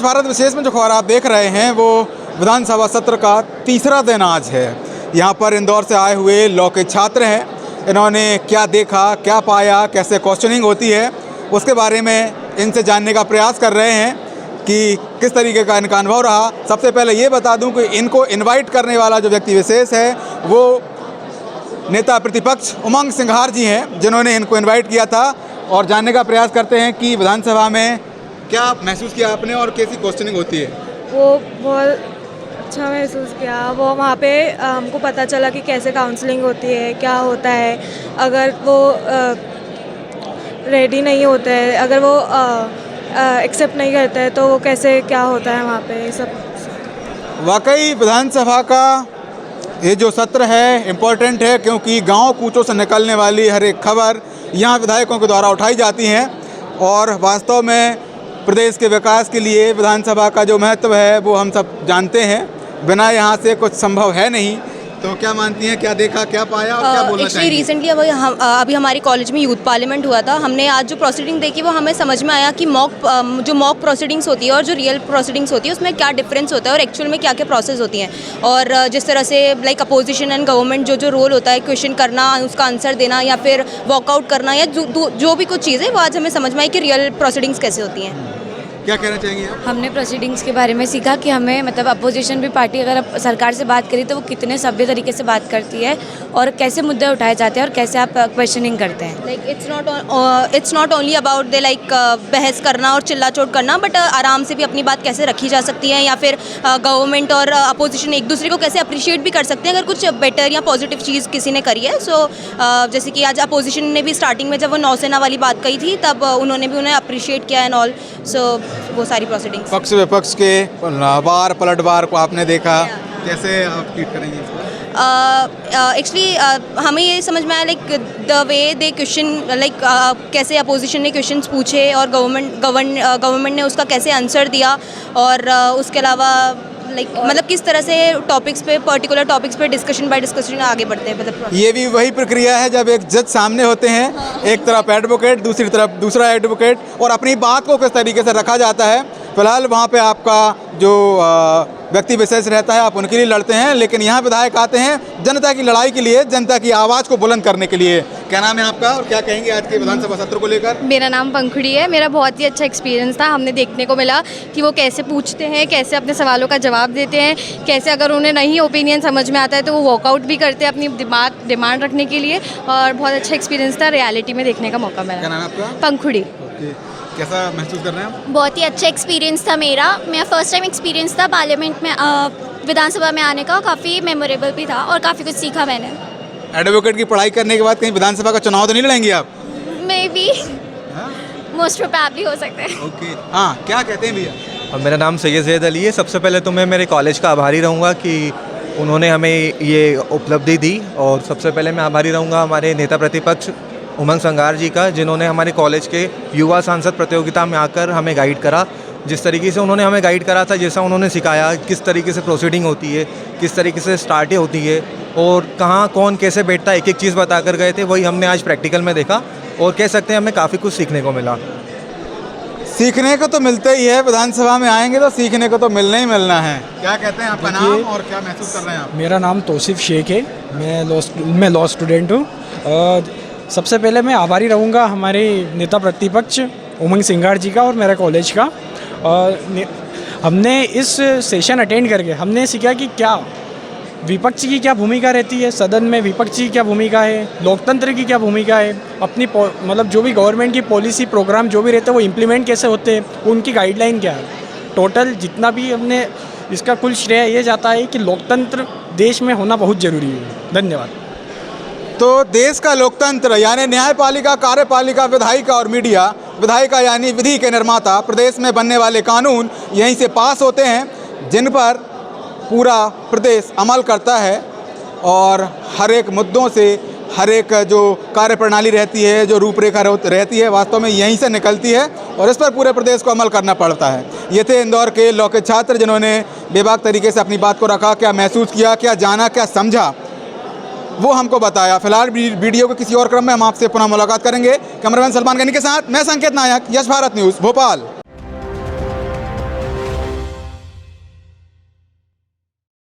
भारत विशेष में जो खबर आप देख रहे हैं वो विधानसभा सत्र का तीसरा दिन आज है। यहाँ पर इंदौर से आए हुए लॉ के छात्र हैं। इन्होंने क्या देखा, क्या पाया, कैसे क्वेश्चनिंग होती है, उसके बारे में इनसे जानने का प्रयास कर रहे हैं कि किस तरीके का इनका अनुभव रहा। सबसे पहले ये बता दूं कि इनको इनवाइट करने वाला जो व्यक्ति विशेष है वो नेता प्रतिपक्ष उमंग सिंघार जी हैं, जिन्होंने इनको इनवाइट किया था। और जानने का प्रयास करते हैं कि विधानसभा में क्या महसूस किया आपने और कैसी क्वेश्चनिंग होती है। वो बहुत अच्छा महसूस किया। वो वहाँ पे हमको पता चला कि कैसे काउंसलिंग होती है, क्या होता है अगर वो रेडी नहीं होते हैं, अगर वो एक्सेप्ट नहीं करते हैं तो वो कैसे क्या होता है वहाँ पे सब। वाकई विधानसभा का ये जो सत्र है इम्पोर्टेंट है, क्योंकि गांव कूचों से निकलने वाली हर एक खबर यहाँ विधायकों के द्वारा उठाई जाती हैं और वास्तव में प्रदेश के विकास के लिए विधानसभा का जो महत्व है वो हम सब जानते हैं। बिना यहाँ से कुछ संभव है नहीं। तो क्या मानती हैं, क्या देखा, क्या पाया और क्या बोलना चाहिए? रिसेंटली अभी हमारे कॉलेज में यूथ पार्लियामेंट हुआ था। हमने आज जो प्रोसीडिंग देखी वो हमें समझ में आया कि मॉक प्रोसीडिंग्स होती है और जो रियल प्रोसीडिंग्स होती है उसमें क्या डिफरेंस होता है और एक्चुअल में क्या क्या प्रोसेस होती हैं। और जिस तरह से लाइक अपोजिशन एंड गवर्नमेंट जो रोल होता है, क्वेश्चन करना, उसका आंसर देना या फिर वॉकआउट करना या जो भी कुछ चीज़ है वो आज हमें समझ में आई कि रियल प्रोसीडिंग्स कैसे होती हैं। क्या कहना चाहेंगे आप? हमने प्रोसीडिंग्स के बारे में सीखा कि हमें मतलब अपोजिशन भी पार्टी अगर सरकार से बात करी तो वो कितने सभ्य तरीके से बात करती है और कैसे मुद्दे उठाए जाते हैं और कैसे आप क्वेश्चनिंग करते हैं। Like it's not only about the like बहस करना और चिल्ला चोट करना, बट आराम से भी अपनी बात कैसे रखी जा सकती है या फिर गवर्नमेंट और अपोजिशन एक दूसरे को कैसे अप्रिशिएट भी कर सकते हैं अगर कुछ बेटर या पॉजिटिव चीज़ किसी ने करी है। सो जैसे कि आज अपोजिशन ने भी स्टार्टिंग में जब वो नौसेना वाली बात कही थी तब उन्होंने भी उन्हें अप्रिशिएट किया एंड ऑल। सो वो सारी प्रोसीडिंग्स पक्ष विपक्ष के वार पलटवार को आपने देखा, कैसे आप ट्रीट करेंगे इसको? एक्चुअली हमें ये समझ में आया like the way they question like कैसे अपोजिशन ने क्वेश्चंस पूछे और गवर्नमेंट ने उसका कैसे आंसर दिया और उसके अलावा मतलब किस तरह से टॉपिक्स पे पर्टिकुलर टॉपिक्स पे डिस्कशन बाय डिस्कशन आगे बढ़ते हैं। मतलब ये भी वही प्रक्रिया है जब एक जज सामने होते हैं, एक तरफ एडवोकेट, दूसरी तरफ दूसरा एडवोकेट, और अपनी बात को किस तरीके से रखा जाता है। फिलहाल वहाँ पे आपका जो व्यक्ति विशेष रहता है आप उनके लिए लड़ते हैं, लेकिन यहाँ विधायक आते हैं जनता की लड़ाई के लिए, जनता की आवाज़ को बुलंद करने के लिए। क्या नाम है आपका और क्या कहेंगे आज के विधानसभा सत्र को लेकर? मेरा नाम पंखुड़ी है। मेरा बहुत ही अच्छा एक्सपीरियंस था। हमने देखने को मिला कि वो कैसे पूछते हैं, कैसे अपने सवालों का जवाब देते हैं, कैसे अगर उन्हें नहीं ओपिनियन समझ में आता है तो वो वॉकआउट भी करते हैं अपनी डिमांड रखने के लिए। और बहुत अच्छा एक्सपीरियंस था, रियलिटी में देखने का मौका मिला। क्या नाम है आपका? पंखुड़ी। कैसा महसूस कर रहे हैं आप? बहुत ही अच्छा एक्सपीरियंस था मेरा फर्स्ट टाइम एक्सपीरियंस था पार्लियामेंट में, विधानसभा में आने का। काफ़ी मेमोरेबल भी था और काफ़ी कुछ सीखा मैंने। एडवोकेट की पढ़ाई करने के बाद कहीं विधानसभा का चुनाव तो नहीं लड़ेंगे आप? मे बी मोस्ट प्रोबेबली हो सकता है। ओके, हाँ, क्या कहते हैं भैया? मेरा नाम सैयद अली है। सबसे पहले तो मैं मेरे कॉलेज का आभारी रहूँगा कि उन्होंने हमें ये उपलब्धि दी, और सबसे पहले मैं आभारी रहूँगा हमारे नेता प्रतिपक्ष उमंग सिंघार जी का, जिन्होंने हमारे कॉलेज के युवा सांसद प्रतियोगिता में आकर हमें गाइड करा। जिस तरीके से उन्होंने हमें गाइड करा था, जैसा उन्होंने सिखाया किस तरीके से प्रोसीडिंग होती है, किस तरीके से स्टार्ट होती है और कहाँ कौन कैसे बैठता है, एक एक चीज़ बता कर गए थे। वही हमने आज प्रैक्टिकल में देखा और कह सकते हैं हमें काफ़ी कुछ सीखने को मिला। सीखने को तो मिलता ही है, विधानसभा में आएंगे तो सीखने को तो मिलना ही मिलना है। क्या कहते हैं आपका नाम और क्या महसूस कर रहे हैं आप? मेरा नाम तौसीफ शेख है। मैं लॉ स्टूडेंट हूँ। सबसे पहले मैं आभारी रहूँगा हमारे नेता प्रतिपक्ष उमंग सिंघार जी का और मेरे कॉलेज का। हमने इस सेशन अटेंड करके हमने सीखा कि क्या विपक्ष की क्या भूमिका रहती है, सदन में विपक्ष की क्या भूमिका है, लोकतंत्र की क्या भूमिका है, अपनी मतलब जो भी गवर्नमेंट की पॉलिसी प्रोग्राम जो भी रहते हैं वो इम्प्लीमेंट कैसे होते हैं, उनकी गाइडलाइन क्या है। टोटल जितना भी हमने इसका कुल श्रेय ये जाता है कि लोकतंत्र देश में होना बहुत ज़रूरी है। धन्यवाद। तो देश का लोकतंत्र यानी न्यायपालिका, कार्यपालिका, विधायिका और मीडिया, विधायिका यानी विधि के निर्माता, प्रदेश में बनने वाले कानून यहीं से पास होते हैं जिन पर पूरा प्रदेश अमल करता है, और हर एक मुद्दों से हर एक जो कार्यप्रणाली रहती है, जो रूपरेखा रहती है, वास्तव में यहीं से निकलती है और इस पर पूरे प्रदेश को अमल करना पड़ता है। ये थे इंदौर के लॉ के छात्र जिन्होंने बेबाक तरीके से अपनी बात को रखा, क्या महसूस किया, क्या जाना, क्या समझा, वो हमको बताया। फिलहाल वीडियो के किसी और क्रम में हम आपसे पुनः मुलाकात करेंगे। कैमरामैन सलमान गनी के साथ मैं संकेत नायक, यश भारत न्यूज़, भोपाल।